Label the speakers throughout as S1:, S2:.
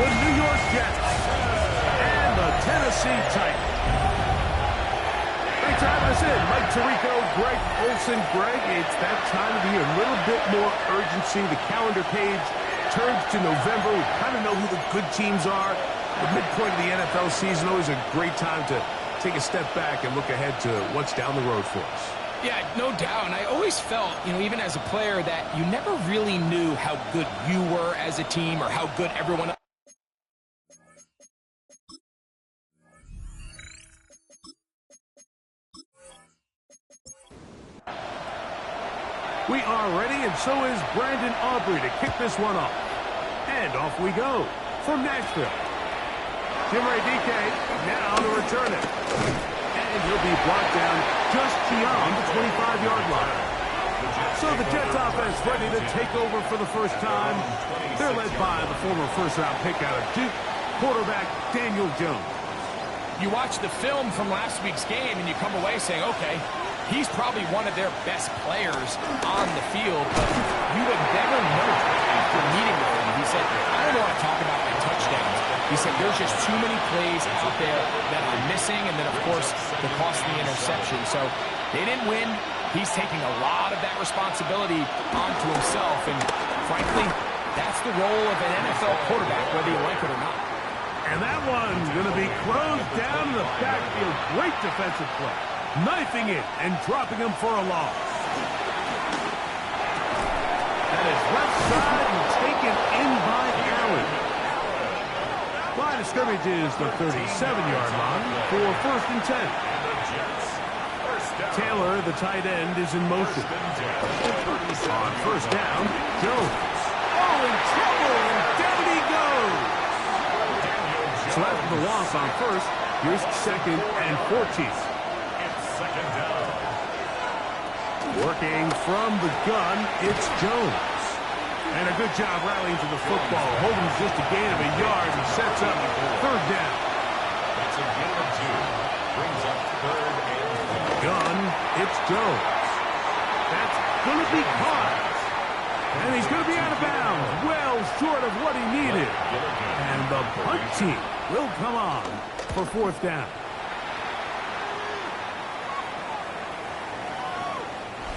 S1: the New York Jets and the Tennessee Titans. Thanks for having us in. Mike Tirico, Greg Olson. Greg, it's that time of the year. A little bit more urgency. The calendar page turns to November. We kind of know who the good teams are. The midpoint of the NFL season, always a great time to take a step back and look ahead to what's down the road for us.
S2: Yeah, no doubt. And I always felt, even as a player, that you never really knew how good you were as a team or how good everyone else.
S1: We are ready, and so is Brandon Aubrey to kick this one off. And off we go from Nashville. Jim Radike now to return it. And he'll be brought down just beyond the 25-yard line. So the Jets offense ready to take over for the first time. They're led by the former first-round pick out of Duke, quarterback Daniel Jones.
S2: You watch the film from last week's game, and you come away saying, okay, he's probably one of their best players on the field, but you would never know after meeting with him. He said, I don't want to talk about my touchdowns. He said, there's just too many plays out there that I'm missing, and then, of course, the costly interception. So they didn't win. He's taking a lot of that responsibility onto himself, and frankly, that's the role of an NFL quarterback, whether you like it or not.
S1: And that one's going to be closed down in the backfield. Great defensive play. Knifing it and dropping him for a loss. That is left side and taken in by Allen. Line of scrimmage is the 37-yard line for 1st and 10. Taylor, the tight end, is in motion. On 1st down, Jones. Oh, in trouble, and down he goes. So after the loss on 1st, here's 2nd and 14. Working from the gun, it's Jones. And a good job rallying to the football. Holding just a gain of a yard and sets up 3rd down.
S3: That's a gain of 2. Brings up 3rd and 4.
S1: Gun, it's Jones. That's going to be caught. And he's going to be out of bounds. Well short of what he needed. And the punt team will come on for 4th down.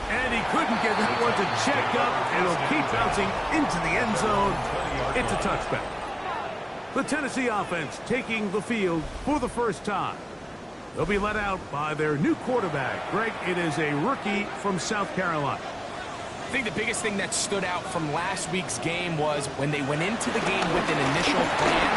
S1: And he couldn't get that one to check up, and it'll keep bouncing into the end zone. It's a touchback. The Tennessee offense taking the field for the first time. They'll be let out by their new quarterback. Greg, it is a rookie from South Carolina.
S2: I think the biggest thing that stood out from last week's game was when they went into the game with an initial plan,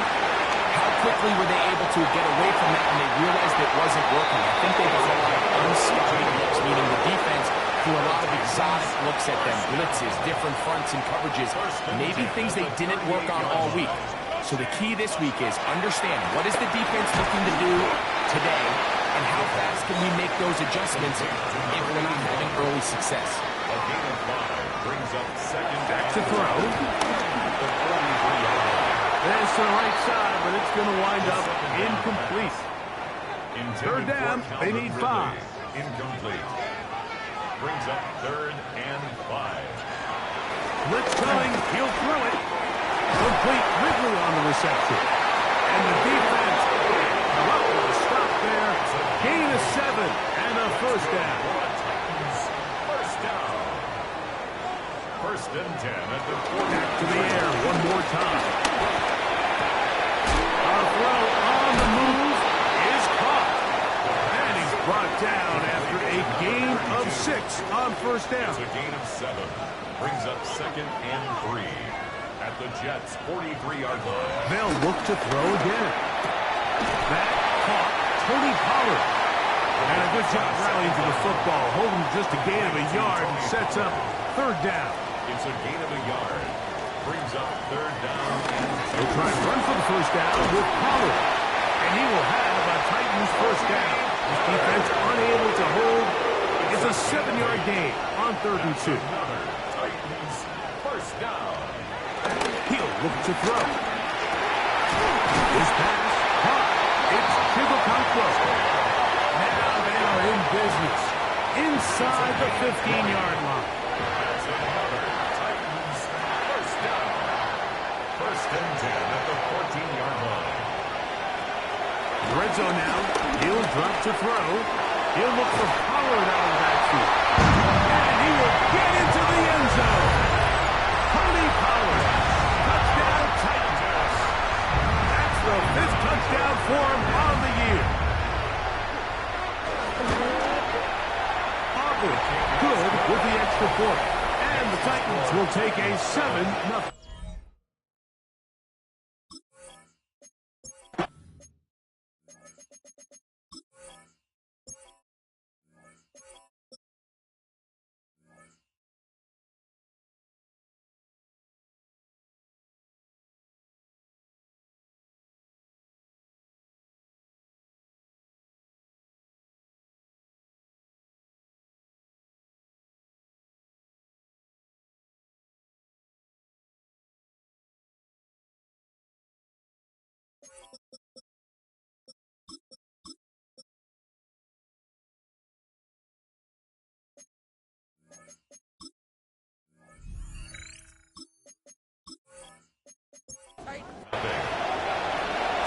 S2: how quickly were they able to get away from that when they realized it wasn't working. I think they got a lot of unscheduled looks, meaning the defense threw a lot of exotic looks at them, blitzes, different fronts and coverages, maybe things they didn't work on all week. So the key this week is understand what is the defense looking to do today, and how fast can we make those adjustments if we're not having early success.
S3: A gain of 5 brings up 2nd.
S1: Back to throw. There's to the right side, but it's going to wind up incomplete. 3rd down, they need 5.
S3: Incomplete. Brings up 3rd and 5.
S1: Blitz coming, he'll throw it. Complete Ridley on the reception. And the defense up with a stop there. Gain of 7 and a 1st down.
S3: 1st down. 1st and 10 at the 40.
S1: Back to the air one more time. A throw on the move is caught. And he's brought down after a gain of 6 on 1st down.
S3: It's a gain of 7. Brings up 2nd and 3 at the Jets' 43-yard line.
S1: They'll look to throw again. That caught Tony Pollard. And a good job rallying to the football. Holding just a gain of a yard and sets up 3rd down.
S3: It's a gain of a yard. Brings up 3rd down.
S1: They'll try and run for the 1st down with Pollard. And he will have a Titans 1st down. His defense unable to hold. It's a 7-yard gain on 3rd and 2.
S3: Another Titans 1st down.
S1: He'll look to throw. His pass caught. It's Chigokankwo. Now they are in business inside the 15-yard line.
S3: That's another Titans 1st down. 1st and 10 at the
S1: red zone now. He'll drop to throw. He'll look for Pollard out of the backfield. And he will get into the end zone. Tony Pollard. Touchdown Titans. That's the 5th touchdown for him on the year. Aubrey good with the extra point. And the Titans will take a 7-0.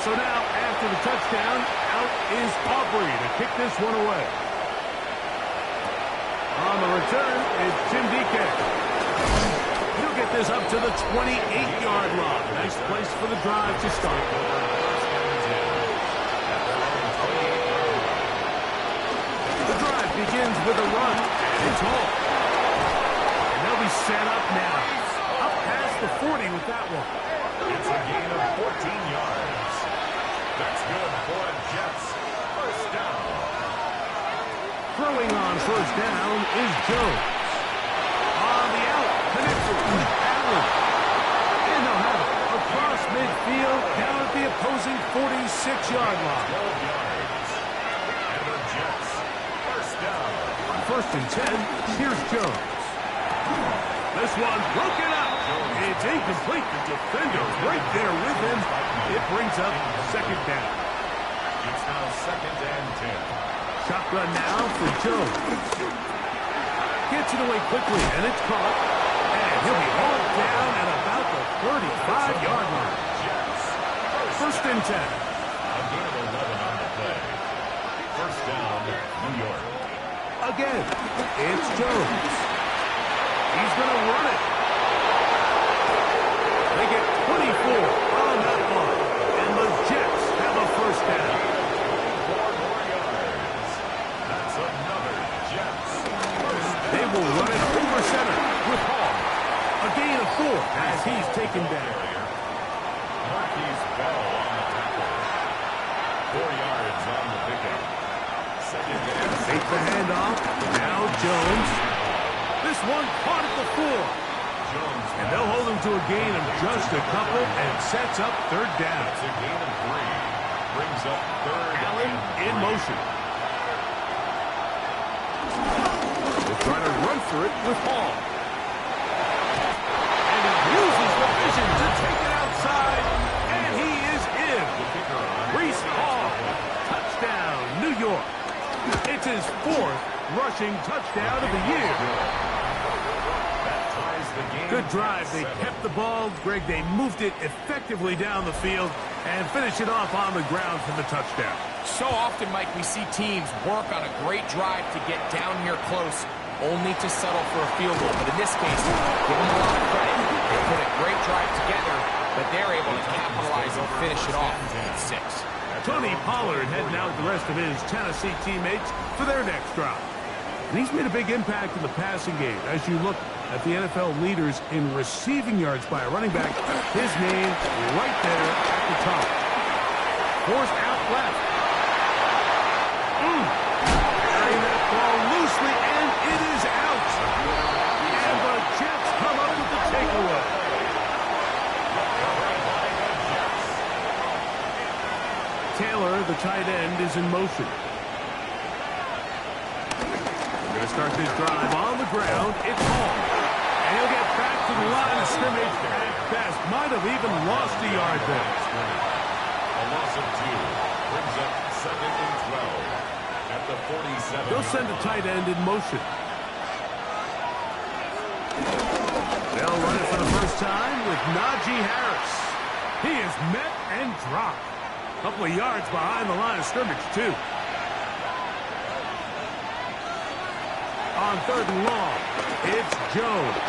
S1: So now, after the touchdown, out is Aubrey to kick this one away. On the return is Jim DK. He'll get this up to the 28-yard line. Nice place for the drive to start. The drive begins with a run, and it's Hall. And they'll be set up now. Up past the 40 with that one.
S3: It's a gain of 14 yards. That's good for the Jets. First down.
S1: Throwing on first down is Jones. On the out, connected with Allen. And they'll have it across midfield, down at the opposing 46-yard line.
S3: 12 yards. And the Jets. First down.
S1: On 1st and 10, here's Jones. This one broken up. It's incomplete. The defender right there with him. It brings up 2nd down.
S3: It's now 2nd and 10.
S1: Shotgun now for Jones. Gets it away quickly, and it's caught. And he'll be hauled down at about the 35-yard line.
S3: Jets.
S1: 1st and 10.
S3: A gain of 11 on the play. First down, New York.
S1: Again, it's Jones. He's going to run it. They get 24 on that one. And the Jets have a first down.
S3: 4 more yards. That's another Jets. First down.
S1: They will run it over center with Hall. A gain of 4 as he's taken down.
S3: Marquise Bell on the tackle. 4 yards on the pickup. 2nd and 6.
S1: Take the handoff. Now Jones. This one caught at the 4.
S3: Jones.
S1: And they'll hold him to a gain of just a couple and sets up 3rd down.
S3: It's a gain of 3. Brings up 3rd
S1: Allen
S3: and
S1: in
S3: 3.
S1: motion. They'll try to run for it with Hall. And he uses the vision to take it outside. And he is in.
S3: The kicker on.
S1: Reese Hall. Touchdown, New York. It's his 4th rushing touchdown of the year.
S3: That ties the game.
S1: Good drive. They
S3: 7.
S1: kept the ball. Greg, they moved it effectively down the field and finished it off on the ground for the touchdown.
S2: So often, Mike, we see teams work on a great drive to get down here close, only to settle for a field goal. But in this case, give them a lot of credit. They put a great drive together, but they're able to capitalize and finish it off at 6.
S1: Tony Pollard heading out with the rest of his Tennessee teammates for their next drive. And he's made a big impact in the passing game. As you look at the NFL leaders in receiving yards by a running back, his name right there at the top. Forced out left. Carrying that ball loosely, and it is out. And the Jets come up with the takeaway. Taylor, the tight end, is in motion. We're going to start this drive on the ground. It's Hall. And he'll get back to the line of scrimmage at best. Might have even lost a yard there.
S3: A loss of 2. Brings up 2nd and 12. At the 47.
S1: They'll send a tight end in motion. They'll run it for the first time with Najee Harris. He is met and dropped. Couple of yards behind the line of scrimmage, too. On 3rd and long, it's Jones.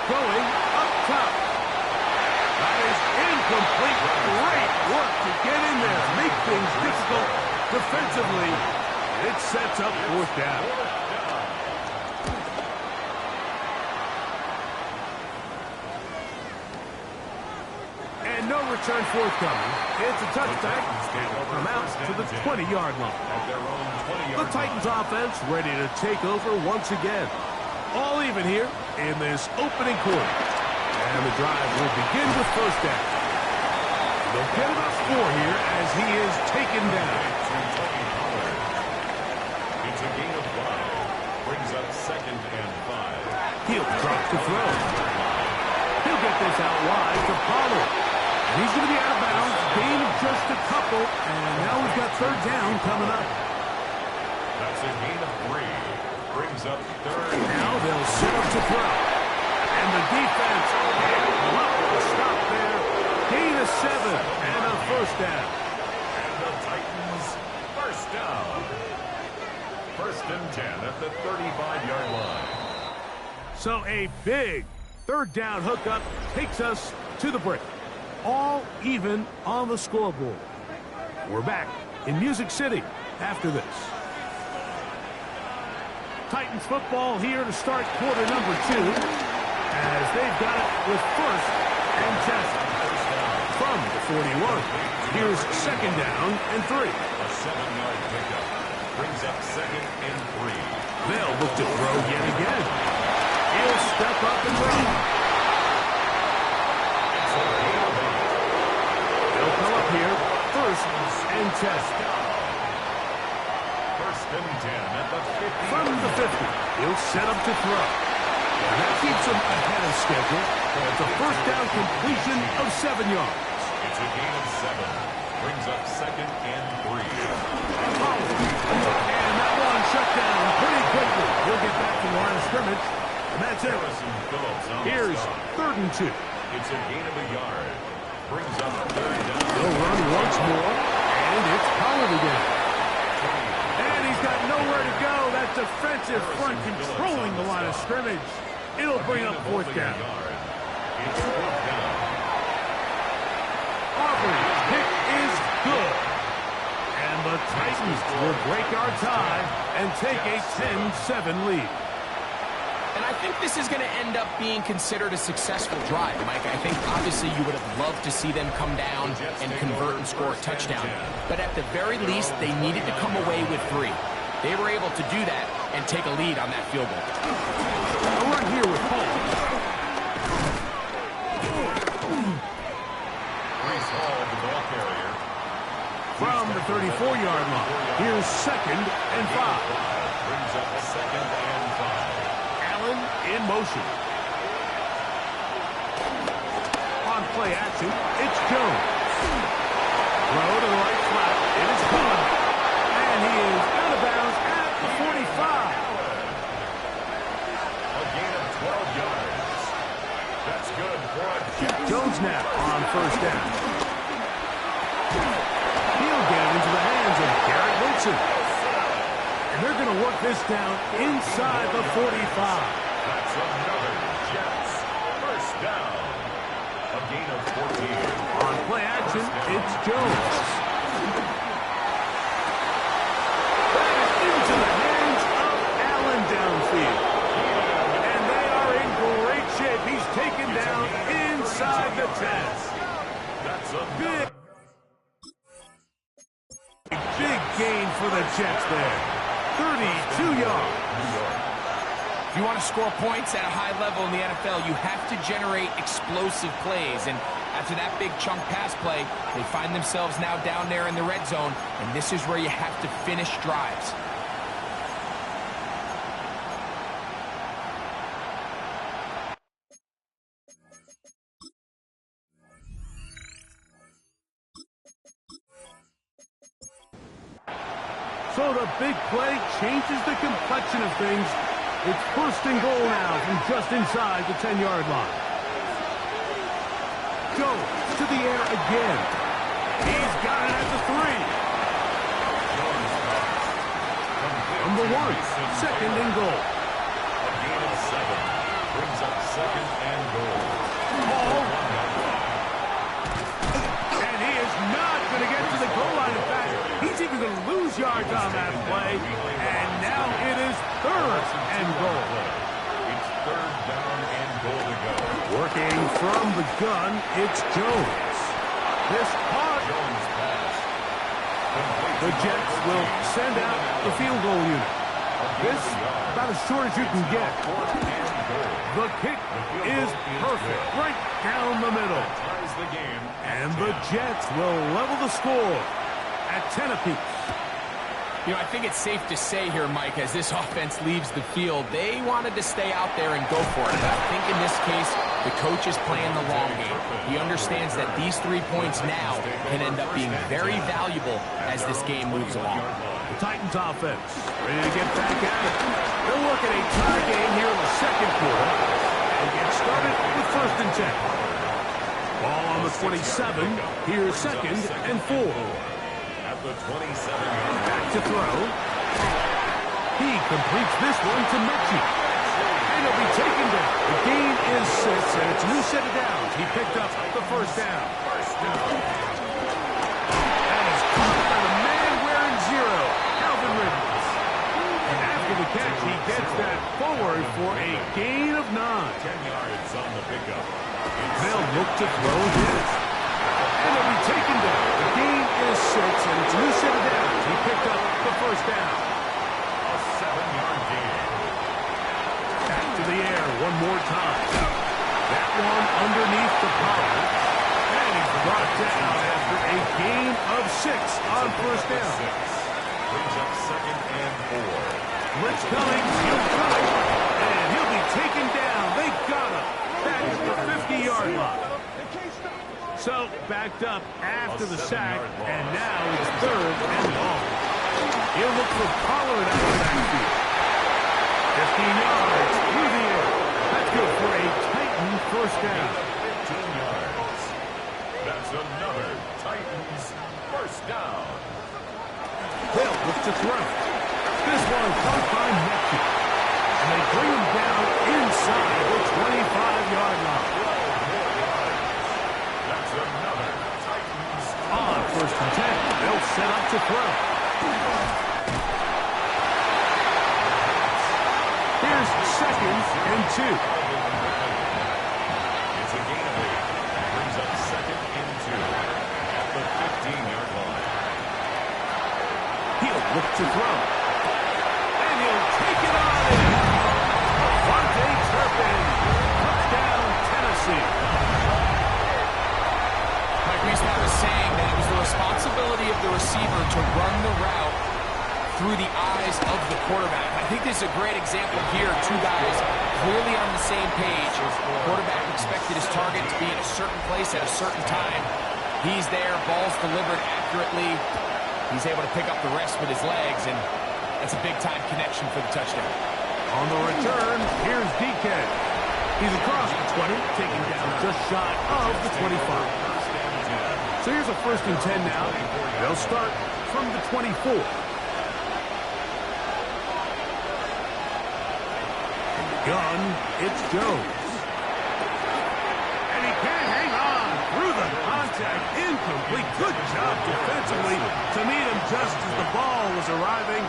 S1: Going up top. That is incomplete. Great work to get in there. Make things difficult defensively. It sets up 4th down. And no return forthcoming. It's a touchback. Come out to the 20-yard line. The Titans offense ready to take over once again. All even here in this opening quarter. And the drive will begin with 1st down. They'll get about 4 here as he is taken down.
S3: It's a gain of 5. Brings up 2nd and 5.
S1: He'll drop the throw. He'll get this out wide to Pollard. He's going to be out of bounds. Gain of just a couple. And now we've got 3rd down coming up.
S3: That's a gain of 3. Brings up 3rd.
S1: Now they'll set up to throw. And the defense can't block the stop there. Gain of 7 and a 1st down.
S3: And the Titans 1st down. 1st and 10 at the 35-yard line.
S1: So a big 3rd down hookup takes us to the break. All even on the scoreboard. We're back in Music City after this. Titans football here to start quarter number 2 as they've got it with 1st and 10 from the 41. Here's 2nd down and 3.
S3: A 7-yard pickup brings up 2nd and 3.
S1: They'll look to throw yet again. He'll step up and run. They'll come up here, 1st and 10.
S3: 1st and 10 at the 50.
S1: From the 50, he'll set up to throw. And that keeps him ahead of schedule. It's a 1st down completion of 7 yards.
S3: It's a gain of 7. Brings up 2nd and 3.
S1: And that one shut down pretty quickly. He'll get back to the line of scrimmage. And that's it. Here's 3rd and 2.
S3: It's a gain of a yard. Brings up 3rd down.
S1: He'll run once more. And it's Pollard again. And he's got nowhere to go. That defensive front controlling the line of scrimmage. It'll bring up 4th down.
S3: It's 4th down.
S1: Auburn's kick is good. And the Titans will break our tie and take a 10-7 lead.
S2: And I think this is going to end up being considered a successful drive, Mike. I think obviously you would have loved to see them come down and convert and score a touchdown. But at the very least, they needed to come away with 3. They were able to do that and take a lead on that field goal.
S1: A run here with Hall.
S3: Breece Hall, the ball carrier.
S1: From the 34-yard line, here's 2nd and 5.
S3: Brings up 2nd and 5.
S1: Allen in motion. On play action, it's Jones. Throw to the right flat. It is good. And he is out of bounds at the 45.
S3: A gain of 12 yards. That's good for a catch.
S1: Jones now on 1st down. He'll get into the hands of Garrett Wilson. And they're going to work this down inside the 45.
S3: That's another Jets 1st down. A gain of 14.
S1: On play action, it's Jones. That is into the hands of Allen downfield. And they are in great shape. He's taken down inside the 10.
S3: That's a
S1: Big gain for the Jets there. 32 yards.
S2: If you want to score points at a high level in the NFL, you have to generate explosive plays. And after that big chunk pass play, they find themselves now down there in the red zone. And this is where you have to finish drives.
S1: So the big play changes the complexion of things. It's 1st and goal now from just inside the 10-yard line. goes to the air again. He's got it at the 3. Number 1, second and goal.
S3: A gain of 7 brings up second and goal.
S1: Ball. And he is not going to get to the goal line. In fact, he's even going to lose yards on that play. And now it is third and goal.
S3: It's third down and goal to go.
S1: Working from the gun, it's Jones. This hard.
S3: Jones pass.
S1: The Jets will send out the field goal unit. This about as short as you can get. The kick is perfect, right down the middle.
S3: Ties the game.
S1: And the Jets will level the score at 10 apiece.
S2: You know, I think it's safe to say here, Mike, as this offense leaves the field, they wanted to stay out there and go for it. But I think in this case, the coach is playing the long game. He understands that these 3 points now can end up being very valuable as this game moves along.
S1: The Titans offense ready to get back at it. They'll look at a tie game here in the second quarter and get started with first and 10. Ball on the 27. Here's second and 4.
S3: At the 27-yard
S1: Back to throw. He completes this one to Mechie. And he'll be taken down. The gain is 6, and it's a new set of downs. He picked up the first down. That is caught by the man wearing 0, Calvin Ridley. And after the catch, he gets that forward for a gain of 9.
S3: 10 yards on the pickup.
S1: They'll look to throw his. And he'll be taken down. The gain is 6, and it's a new set of downs. He picked up the first down.
S3: A 7-yard gain.
S1: Back to the air one more time. That one underneath the power. And he's brought down after a gain of 6 on first down.
S3: Brings up second and 4.
S1: Blitz coming. He'll cut. And he'll be taken down. They got him. That is the 50-yard line. So, backed up after the sack, and now it's third and long. He'll look for Pollard out of the backfield. 15 yards through the air. That's good for a Titan first down.
S3: 15 yards. That's another Titans first down.
S1: They'll look to throw. This one caught by Mechie. And they bring him down inside the 25-yard line.
S3: That's another Titans
S1: On first and 10, they'll set up to throw. Here's second and 2.
S3: It's a gain of 8. Brings up second and 2 at the 15-yard line.
S1: He'll look to throw. And he'll take it on in. Devontae Turpin. Touchdown, Tennessee.
S2: Mike, we used to have a saying that it was the responsibility of the receiver to run the route through the eyes of the quarterback. I think this is a great example here. 2 guys clearly on the same page. The quarterback expected his target to be in a certain place at a certain time. He's there, ball's delivered accurately. He's able to pick up the rest with his legs, and that's a big-time connection for the touchdown.
S1: On the return, here's DK. He's across the 20, taken down just shy of the 25. So here's a first and 10 now. They'll start from the 24. Gun, it's Jones. And he can't hang on through the contact. Incomplete. Good job defensively to meet him just as the ball was arriving.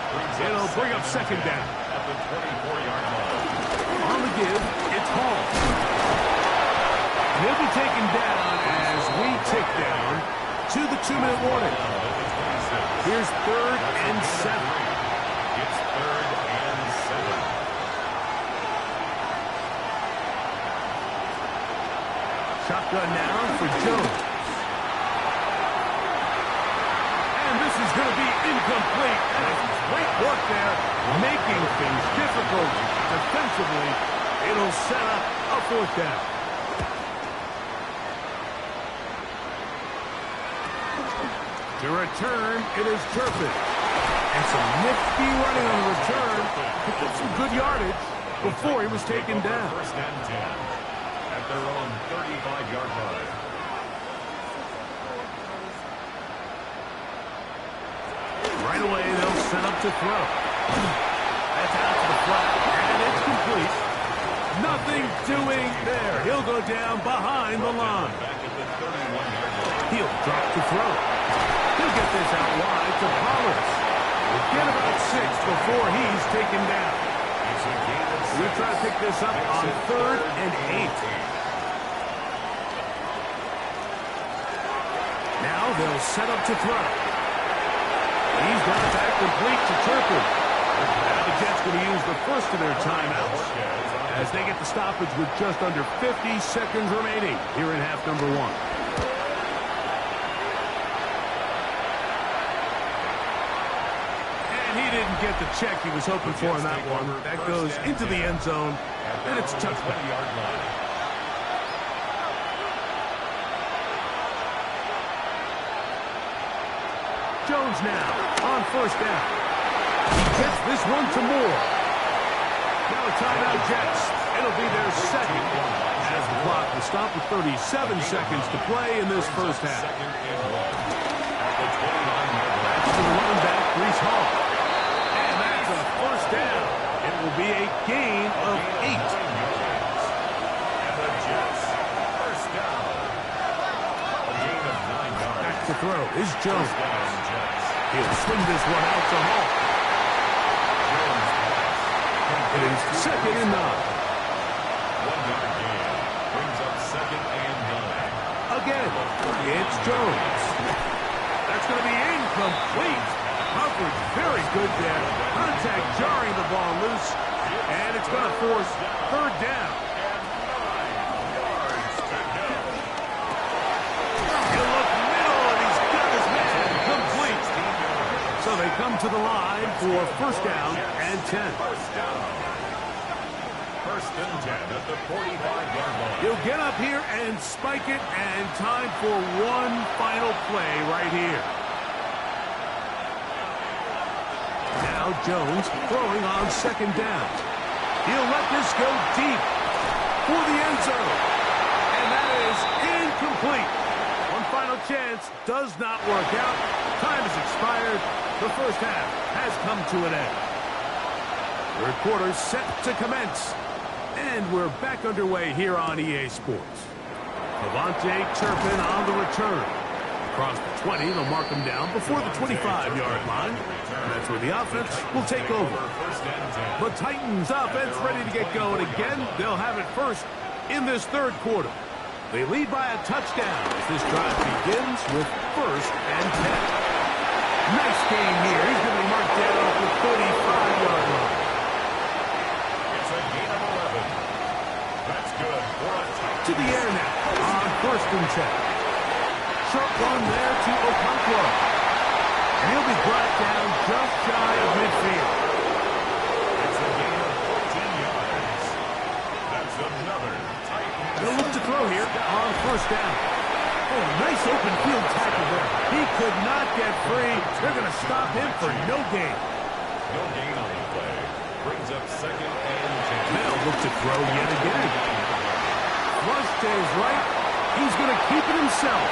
S1: It'll bring up second down.
S3: At the 24-yard line.
S1: On the give, it's Hall. He'll be taken down as we tick down to the 2-minute warning. Here's third and 7.
S3: It's third and 7.
S1: Shotgun now for Jones. And this is going to be incomplete. Great work there, making things difficult defensively. It'll set up a fourth down. To return, it is Turpin. And some nifty running on the return. Picked up some good yardage before he was taken down.
S3: First and 10 at their own 35-yard line.
S1: Right away, they'll set up to throw. That's out to the flat, and it's complete. Nothing doing there. He'll go down behind the line. He'll drop to throw. He'll get this out wide to Pollard. We'll get about 6 before he's taken down. We'll try to pick this up on 3rd and 8. Now they'll set up to throw. He's got that complete to Turpin. Now the Jets going to use the first of their timeouts as they get the stoppage with just under 50 seconds remaining here in half number 1. And he didn't get the check he was hoping for in that one. That goes into the end zone, and it's touchback. Jones now on first down. He gets this one to Moore. Now a timeout, Jets. It'll be their second. As the clock will stop with 37 seconds to play in this first half. That's to the running back, Breece Hall. And that's a first down. It will be a gain of 8.
S3: And the Jets, first down. A gain of 9 yards.
S1: Back to throw is Jones. He'll swing this one out to Hall. It is 2nd and 9.
S3: 1-yard gain brings up 2nd and 9.
S1: Again, it's Jones. That's going to be incomplete. Coverage very good there. Contact jarring the ball loose. And it's going to force 3rd down. He'll look middle, and he's got his man complete. So they come to the line for first down and 10.
S3: First and 10 at the 45-yard line.
S1: He'll get up here and spike it, and time for one final play right here. Now Jones throwing on 2nd down. He'll let this go deep for the end zone. And that is incomplete. One final chance does not work out. Time has expired. The first half has come to an end. Third quarter set to commence. And we're back underway here on EA Sports. Levante Turpin on the return. Across the 20, they'll mark him down before the 25-yard line. And that's where the offense will take over. The Titans offense ready to get going again. They'll have it first in this third quarter. They lead by a touchdown as this drive begins with 1st and 10. Nice game here. He's going to be marked down at the 35-yard line.
S3: It's a gain of 11. That's good for a touchdown.
S1: To the air now on 1st and 10. Short one there to Okonkwo. And he'll be brought down just shy of midfield.
S3: It's a gain of 14 yards. That's another Titan.
S1: They'll look to throw here on 1st down. Oh, nice open field tackle there. He could not get free. They're going to stop him for no gain.
S3: No gain on the play. Brings up 2nd and 10.
S1: They'll look to throw yet again. Flush to his right. He's going to keep it himself.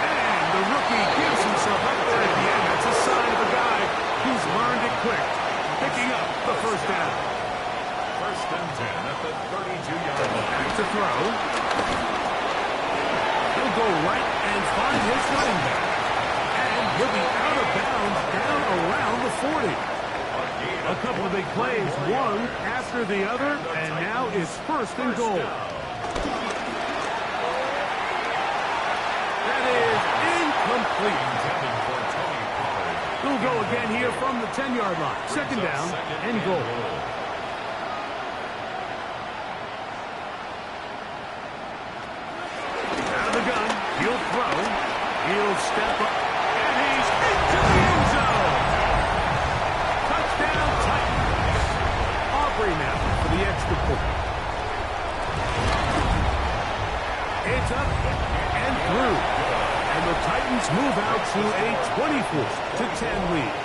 S1: And the rookie gives himself up there at the end. That's a sign of a guy who's learned it quick. Picking up the first down.
S3: 1st and 10 at the 32-yard line.
S1: Back to throw. He'll go right and find his running back. And he'll be out of bounds down around the 40. A couple of big plays, one after the other, and now it's 1st and goal. That is incomplete. He'll go again here from the 10-yard line. 2nd down and goal. Out of the gun, he'll throw. He'll step up, and he's into the end zone. Touchdown, Titans. Aubrey now for the extra point. It's up and through. And the Titans move out to a 24-10 lead.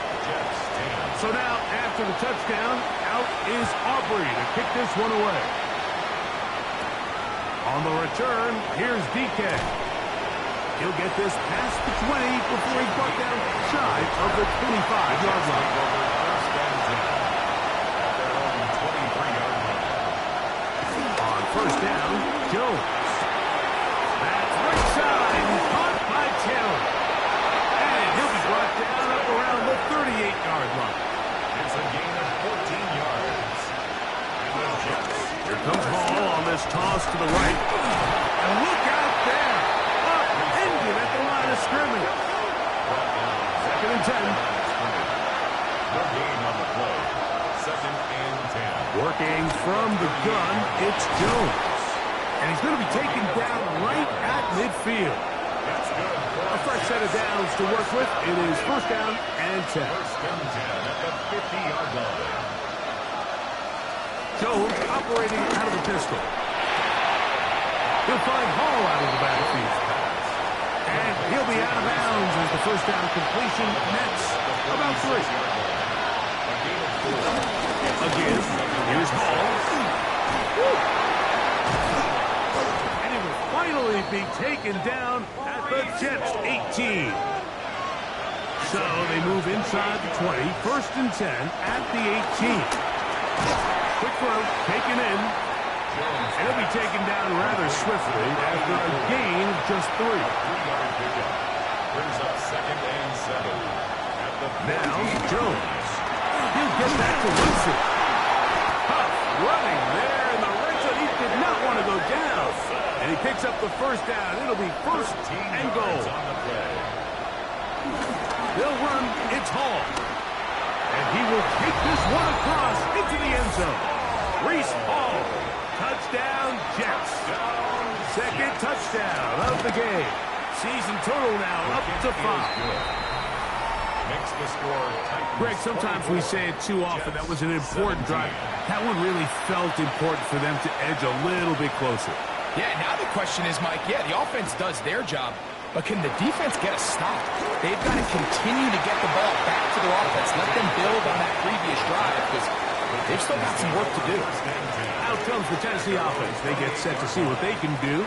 S1: So now, after the touchdown, out is Aubrey to kick this one away. On the return, here's DK. He'll get this past the 20 before he's brought down shy of the 25-yard line.
S3: First and 10 at their own 23-yard line.
S1: On first down, Jones. That's right side, caught by Taylor. And he'll be brought down up around the 38-yard line.
S3: It's a gain of 14 yards. And the Jets.
S1: Here comes Hall on this toss to the right. And look out there. Upended at the line of scrimmage. Second and 10.
S3: No gain on the play. Second and 10.
S1: Working from the gun, it's Jones. And he's going to be taken down right at midfield.
S3: That's good.
S1: A fresh set of downs to work with. It is first down and 10.
S3: First and 10 at the 50-yard line.
S1: Jones operating out of the pistol. He'll find Hall out of the backfield. And he'll be out of bounds as the first down completion nets about 3. Again, here's Hall. And he will finally be taken down at the Jets' 18. So they move inside the 20, first and 10 at the 18. Quick throw, taken in. And he'll be taken down rather swiftly after a gain of just 3.
S3: 3-yard pickup. Brings up second and 7. At the
S1: Now, Jones. He'll get that to Wilson. Huff running there in the red zone. He did not want to go down. And he picks up the first down. It'll be first and goal.
S3: on the play.
S1: They'll run. It's Hall. And he will take this one across into the end zone. Reese Hall. Touchdown, Jets. Second touchdown of the game. Season total now up to 5.
S3: Makes the score tight.
S1: Greg, sometimes we say it too often. That was an important drive. That one really felt important for them to edge a little bit closer.
S2: Yeah, now the question is, Mike, yeah, the offense does their job, but can the defense get a stop? They've got to continue to get the ball back to their offense. Let them build on that previous drive because they've still got some work to do.
S1: Out comes the Tennessee offense. They get set to see what they can do.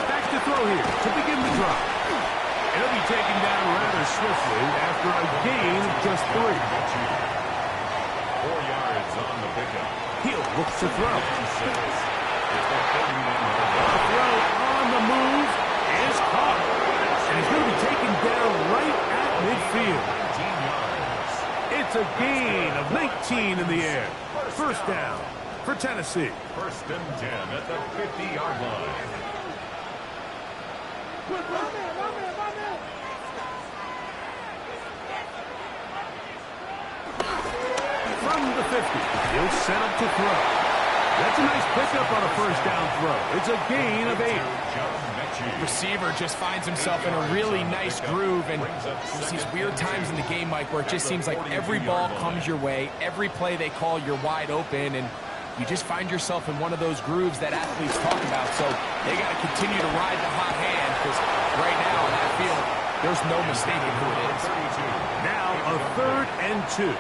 S1: Back to throw here to begin the drive. He'll be taken down rather swiftly after a gain of just 3.
S3: 4 yards on the pickup.
S1: Hill looks to throw.
S3: The
S1: Throw on the move is caught. And he's going to be taken down right at midfield.
S3: 19 yards.
S1: It's a gain of 19 in the air. First down for Tennessee.
S3: First and 10 at the 50-yard line.
S1: From the 50, he'll set up to throw. That's a nice pickup on a first down throw. It's a gain of 8.
S2: Receiver just finds himself in a really nice groove, and there's these weird times in the game, Mike, where it just seems like every ball comes your way, every play they call, you're wide open, and you just find yourself in one of those grooves that athletes talk about. So they got to continue to ride the hot hand because right now on that field, there's no mistaking who it is.
S1: Now a third and 2.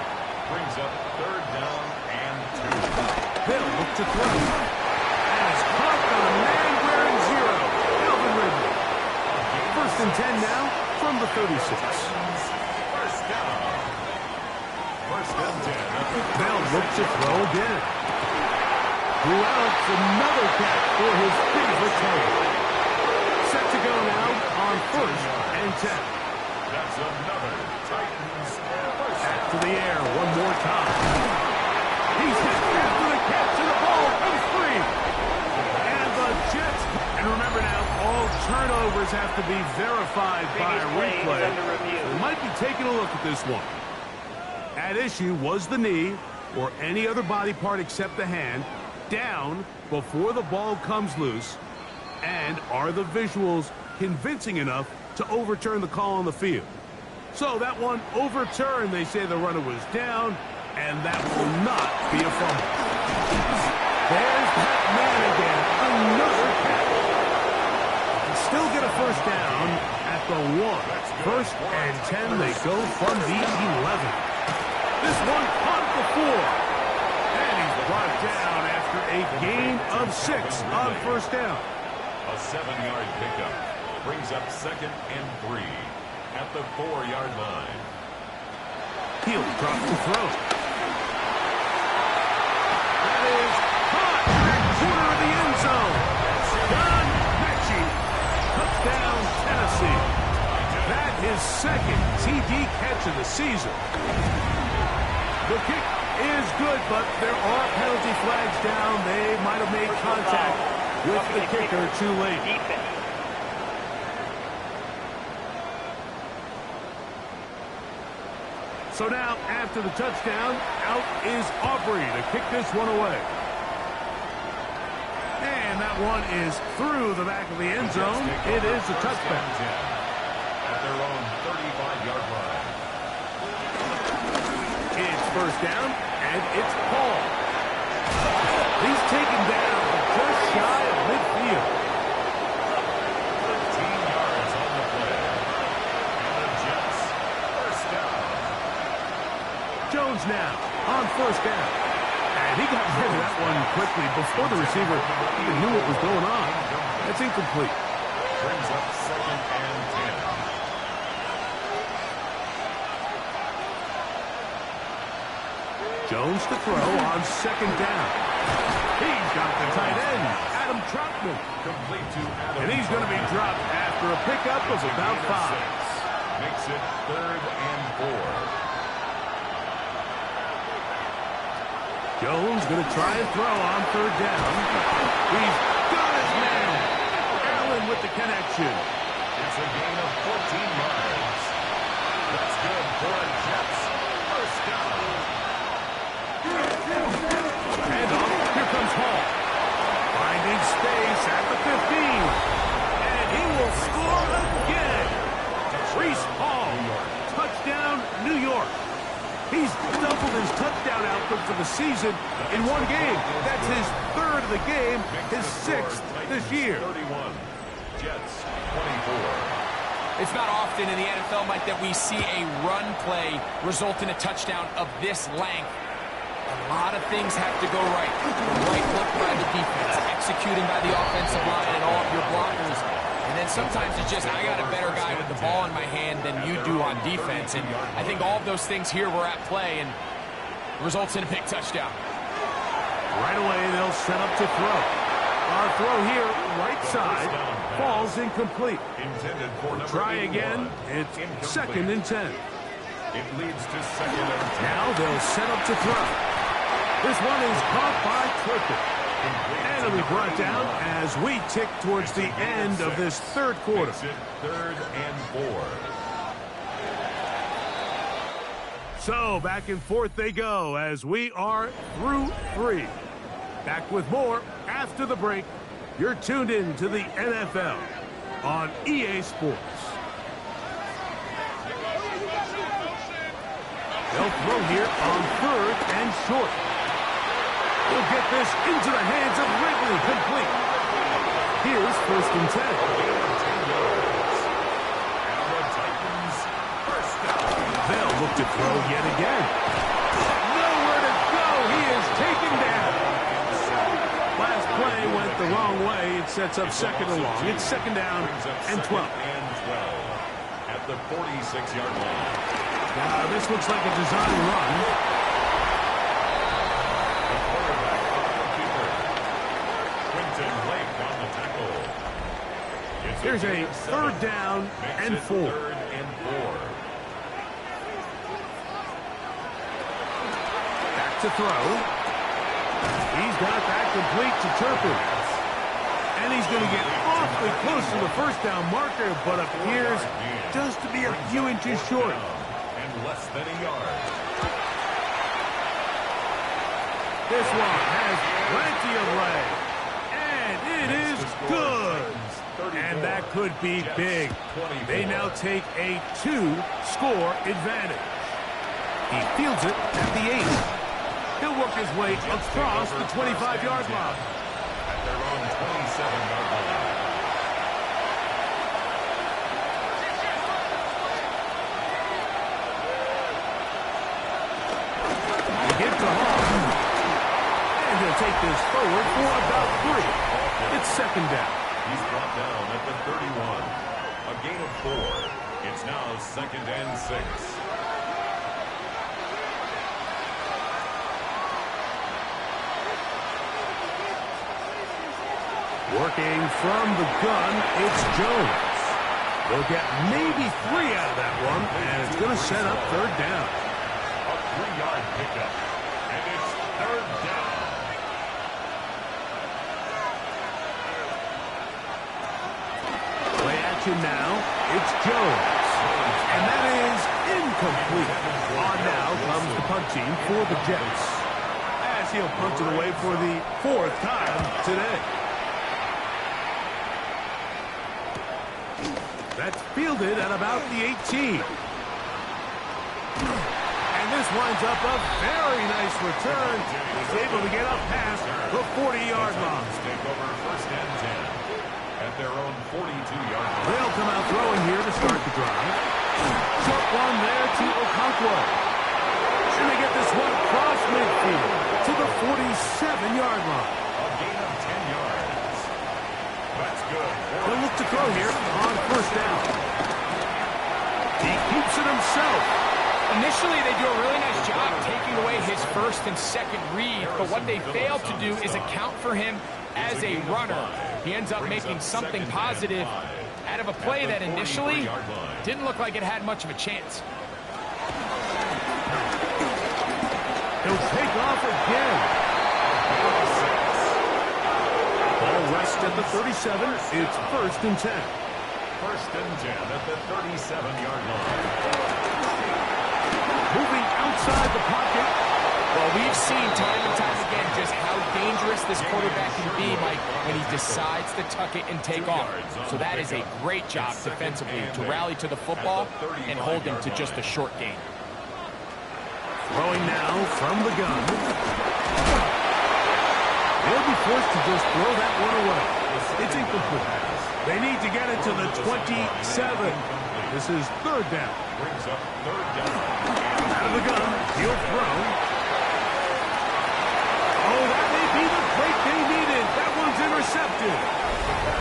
S3: Brings up third down and 2.
S1: Hill look to throw. And it's caught by the man wearing 0, Calvin Ridley. First and 10 now from the 36.
S3: First down. First and 10.
S1: Bell looks to throw again. Throughout another catch for his favorite target. Set to go now on first and 10.
S3: That's another Titans first.
S1: Back to the air one more time. He's hit after the catch and the ball comes free. And the Jets, and remember now, all turnovers have to be verified by a replay. We might be taking a look at this one. At issue was the knee or any other body part except the hand down before the ball comes loose. And are the visuals convincing enough to overturn the call on the field? So that one overturned. They say the runner was down, and that will not be a fumble. There's that man again. Another catch. Still get a first down at the 1. First and 10. They go from the 11. This one caught the 4. And he's brought down after a gain of 6 on first down.
S3: A 7-yard pickup. Brings up 2nd and 3 at the 4-yard line.
S1: He'll drop the throw. That is caught back corner of the end zone. Don Mechie. Touchdown, Tennessee. That is 2nd TD catch of the season. The kick is good, but there are penalty flags down. They might have made contact with the kicker too late. So now, after the touchdown, out is Aubrey to kick this one away. And that one is through the back of the end zone. It is a touchback.
S3: At their own 35-yard line.
S1: It's first down, and it's Paul. He's taken down just shy of midfield.
S3: 13 yards on the play. And the Jets, first down.
S1: Jones now on first down. And he got rid of that one quickly before the receiver even knew what was going on. That's incomplete.
S3: Brings up 2nd and 10.
S1: Jones to throw on second down. He's got the tight end, Adam Troutman.
S3: Complete to Adam.
S1: And he's going to be dropped after a pickup of about 5.
S3: Makes it 3rd and 4.
S1: Jones going to try and throw on third down. He's got his man. Allen with the connection.
S3: It's a gain of 14 yards. That's good for a Jets. First down.
S1: And off. Here comes Hall. Finding space at the 15. And he will score again. Reese Hall. Touchdown, New York. He's doubled his touchdown output for the season in one game. That's his 3rd of the game, his 6th this year.
S3: 31. Jets 24.
S2: It's not often in the NFL, Mike, that we see a run play result in a touchdown of this length. A lot of things have to go right. The right look by the defense, executing by the offensive line and all of your blockers. And then sometimes it's just, I got a better guy with the ball in my hand than you do on defense. And I think all of those things here were at play and results in a big touchdown.
S1: Right away, they'll set up to throw. Our throw here, right side, falls incomplete.
S3: Intended for number
S1: Try again.
S3: 81.
S1: It's
S3: Incomplete.
S1: 2nd and 10.
S3: It leads to 2nd and 10.
S1: Now they'll set up to throw. This one is caught by Turpin. And it'll be brought down as we tick towards the end of this 3rd quarter.
S3: Makes it 3rd and 4.
S1: So back and forth they go as we are through 3. Back with more after the break. You're tuned in to the NFL on EA Sports. They'll throw here on 3rd and short. He'll get this into the hands of Ridley, complete. Here's 1st and 10.
S3: And the Titans, first down.
S1: They'll look to throw yet again. Nowhere to go. He is taken down. Last play went the wrong way. It sets up 2nd and long. It's 2nd down and 12.
S3: And 12 at the 46-yard line.
S1: Now, this looks like a design run. Here's a 3rd down and 4.
S3: 3rd and 4.
S1: Back to throw. He's got that complete to Turpin. And he's going to get awfully close to the 1st down marker, but appears just to be a few inches short.
S3: And less than a yard.
S1: This one has plenty of leg. And it is good. And that could be big. They now take a 2-score advantage. He fields it at the 8. He'll work his way across the 25-yard line.
S3: At their own 27-yard line.
S1: He gives to Hall. And he'll take this forward for about 3. It's 2nd down.
S3: He's brought down at the 31. 4. It's now 2nd and 6.
S1: Working from the gun, it's Jones. They'll get maybe 3 out of that one, and it's going to set up 3rd down.
S3: A 3-yard pickup, and it's 3rd down.
S1: Play action now, it's Jones. And that is incomplete. On now comes the punt team for the Jets, as he'll punt it away for the 4th time today. That's fielded at about the 18. And this winds up a very nice return. He's able to get up past the 40-yard line.
S3: Take over 1st and 10 at their own 42-yard line.
S1: They'll come out throwing here to start the drive. Short one there to Okonkwo. And they get this one across midfield to the 47-yard line.
S3: A gain of 10 yards. That's good.
S1: They'll look to throw here on 1st down. He keeps it himself.
S2: Initially, they do a really nice job taking away his 1st and 2nd read, but what they fail to do is account for him as a runner. He ends up making something positive out of a play that initially didn't look like it had much of a chance.
S1: He'll take off again. Ball rests at the 37. It's 1st and 10.
S3: 1st and 10 at the 37-yard line.
S1: Moving outside the pocket.
S2: Well, we've seen time and time again just how dangerous this quarterback can be, Mike, when he decides to tuck it and take off. So that is a great job defensively to rally to the football and hold him to just a short gain.
S1: Throwing now from the gun. They'll be forced to just throw that one away. It's incomplete. They need to get it to the 27. This is 3rd down.
S3: Brings up 3rd down.
S1: Out of the gun, he'll throw. Oh, that may be the break they needed. That one's intercepted.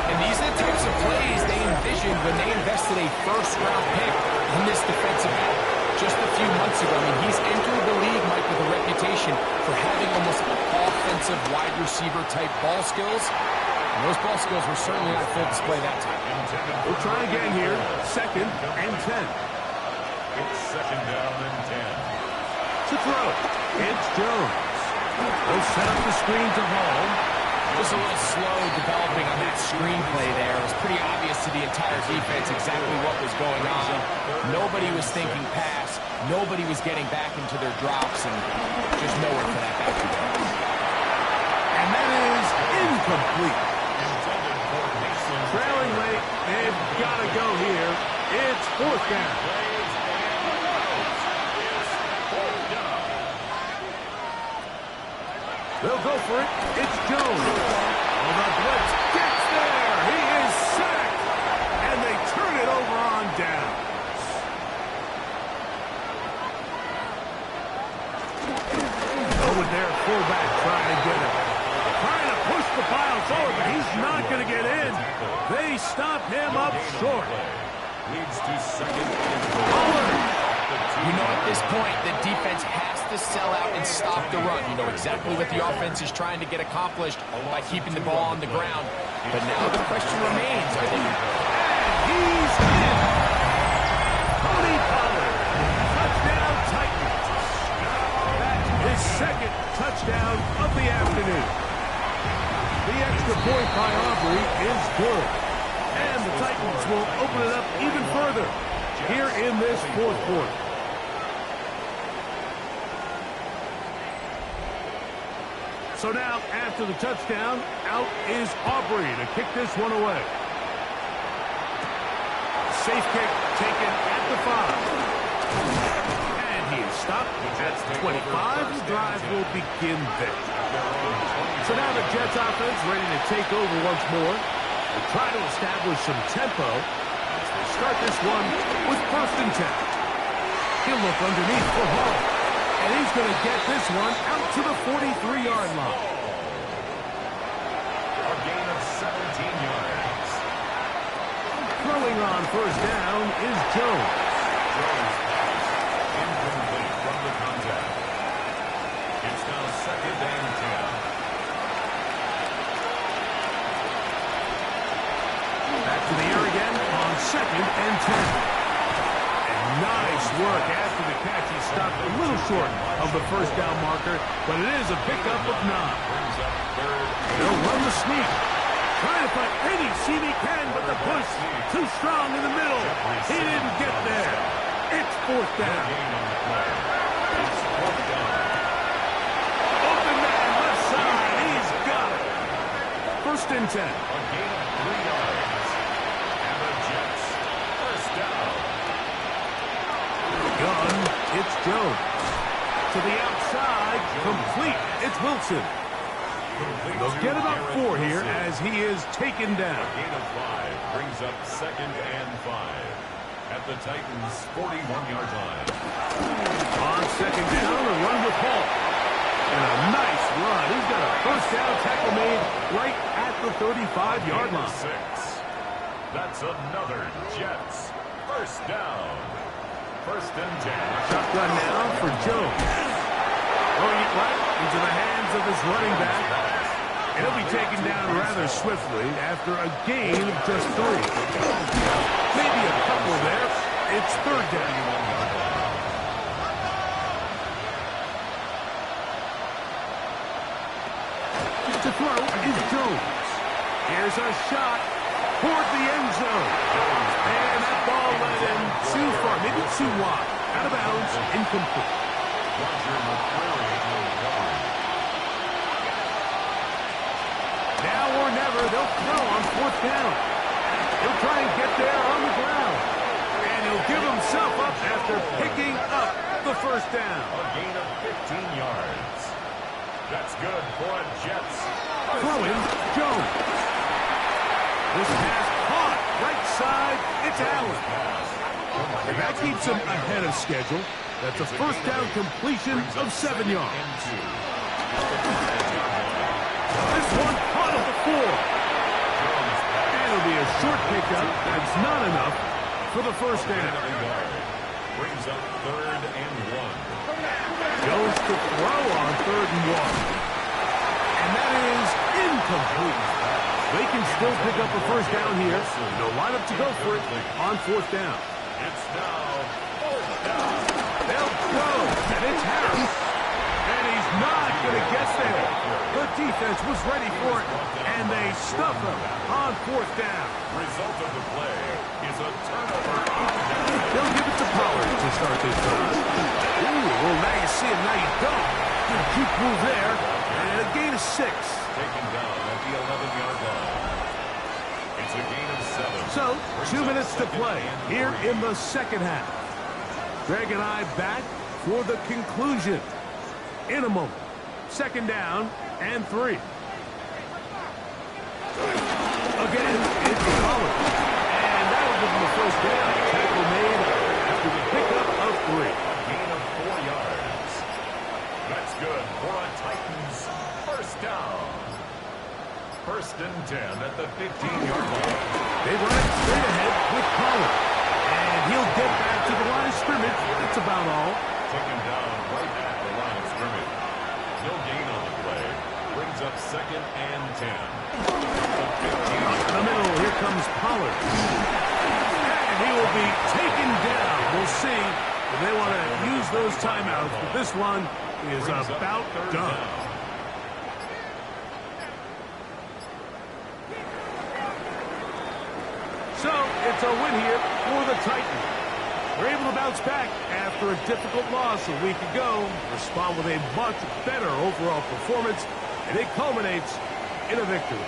S2: And these are the types of plays they envisioned when they invested a 1st-round pick in this defensive back. Just a few months ago, I mean, he's entered the league, Mike, with a reputation for having almost offensive wide receiver type ball skills. And those ball skills were certainly on full display that time.
S1: We'll try again here. 2nd and 10.
S3: It's 2nd down and 10.
S1: To throw, it's Jones. They'll set up the screen to Hall.
S2: Just a little slow developing on that screenplay there. It was pretty obvious to the entire defense exactly what was going on. Nobody was thinking pass. Nobody was getting back into their drops, and just nowhere for that back to go.
S1: And that is incomplete. Trailing late, they've got to go here. It's 4th down. They'll go for it. It's Jones. Well, the blitz gets there. He is sacked. And they turn it over on down. Over there, fullback trying to get it. Trying to push the pile forward, but he's not going to get in. They stop him up short.
S3: Leads to 2nd and 4.
S2: You know, at this point, the defense has to sell out and stop the run. You know exactly what the offense is trying to get accomplished by keeping the ball on the ground. But now the question remains, are they...
S1: And he's in. Tony Pollard. Touchdown Titans. That's his 2nd touchdown of the afternoon. The extra point by Aubrey is good. And the Titans will open it up even further here in this 4th quarter. So now, after the touchdown, out is Aubrey to kick this one away. Safe kick taken at the 5. And he is stopped at 25. The drive will begin there. So now the Jets offense ready to take over once more. They try to establish some tempo as they start this one with 1st and 10. He'll look underneath for Hall. And he's going to get this one out to the 43-yard line.
S3: A gain of 17 yards.
S1: Throwing on first down is Jones.
S3: Jones pass incomplete from the contact. It's now 2nd and 10.
S1: Back to the air again on 2nd and 10. And nice work after the catch. He stopped a little short of the first down marker, but it is a pickup of 9.
S3: Brings up 3rd.
S1: They'll run the sneak. Trying to find any seam he can, but the push too strong in the middle. He didn't get there. It's 4th down.
S3: Gain on the play. It's 4th down.
S1: Open man left side. He's got it. 1st and 10.
S3: A gain of 3 yards. And the Jets. 1st down.
S1: Gun. It's Jones. To the outside. Complete. It's Wilson.
S3: Complete
S1: They'll
S3: to
S1: get about
S3: Garrett
S1: 4 here
S3: Wilson.
S1: as he is taken down.
S3: A gain of 5 brings up 2nd and 5 at the Titans' 41-yard line.
S1: On 2nd down, a run with Hall. And a nice run. He's got a first down tackle made right at the 35-yard
S3: Gain of
S1: line.
S3: 6. That's another Jets. 1st down. 1st and 10.
S1: Shotgun now for Jones. Throwing it right into the hands of his running back. And he'll be taken down rather swiftly after a gain of just 3. Maybe a couple there. It's 3rd down. To throw is Jones. Here's a shot toward the end zone. And that ball went in too far, maybe too wide. Out of bounds, incomplete.
S3: Roger McCreary on the cover.
S1: Now or never, they'll throw on 4th down. He'll try and get there on the ground. And he'll give himself up after picking up the first down.
S3: A gain of 15 yards. That's good for a Jets.
S1: Throwing, Jones. This pass caught, right side, it's Allen. And that keeps him ahead of schedule. That's a first down completion of 7 yards. This one caught at the 4. And it'll be a short pickup. That's not enough for the first down.
S3: Brings up 3rd and 1.
S1: Goes to throw on 3rd and 1. And that is incomplete. They can still pick up a first down here. No lineup to go for it on 4th down.
S3: It's now 4th down.
S1: They'll go, and it's Harris. And he's not going to get there. The defense was ready for it, and they stuff him on 4th down.
S3: Result of the play is a turnover on down.
S1: They'll give it to Pollard to start this drive. Ooh, well, now you see him, now you don't. Good keep move there, and a gain of 6.
S3: Taken down at the 11-yard line. It's a gain of 7.
S1: So, 2 minutes to play here in the second half. Greg and I back for the conclusion in a moment. 2nd down and 3. Again, it's Pollard. And that'll give him the first down. Tackle made after the pickup of 3.
S3: A gain of 4 yards. That's good for a Titans first down. 1st and 10 at the 15-yard line.
S1: They run it straight ahead with Pollard. And he'll get back to the line of scrimmage. That's about all.
S3: Taken down right at the line of scrimmage. No gain on the play. Brings up 2nd and 10.
S1: Up the middle, here comes Pollard. And he will be taken down. We'll see if they want to use those timeouts, but this one is about done. So, it's a win here for the Titans. They're able to bounce back after a difficult loss a week ago, respond with a much better overall performance, and it culminates in a victory.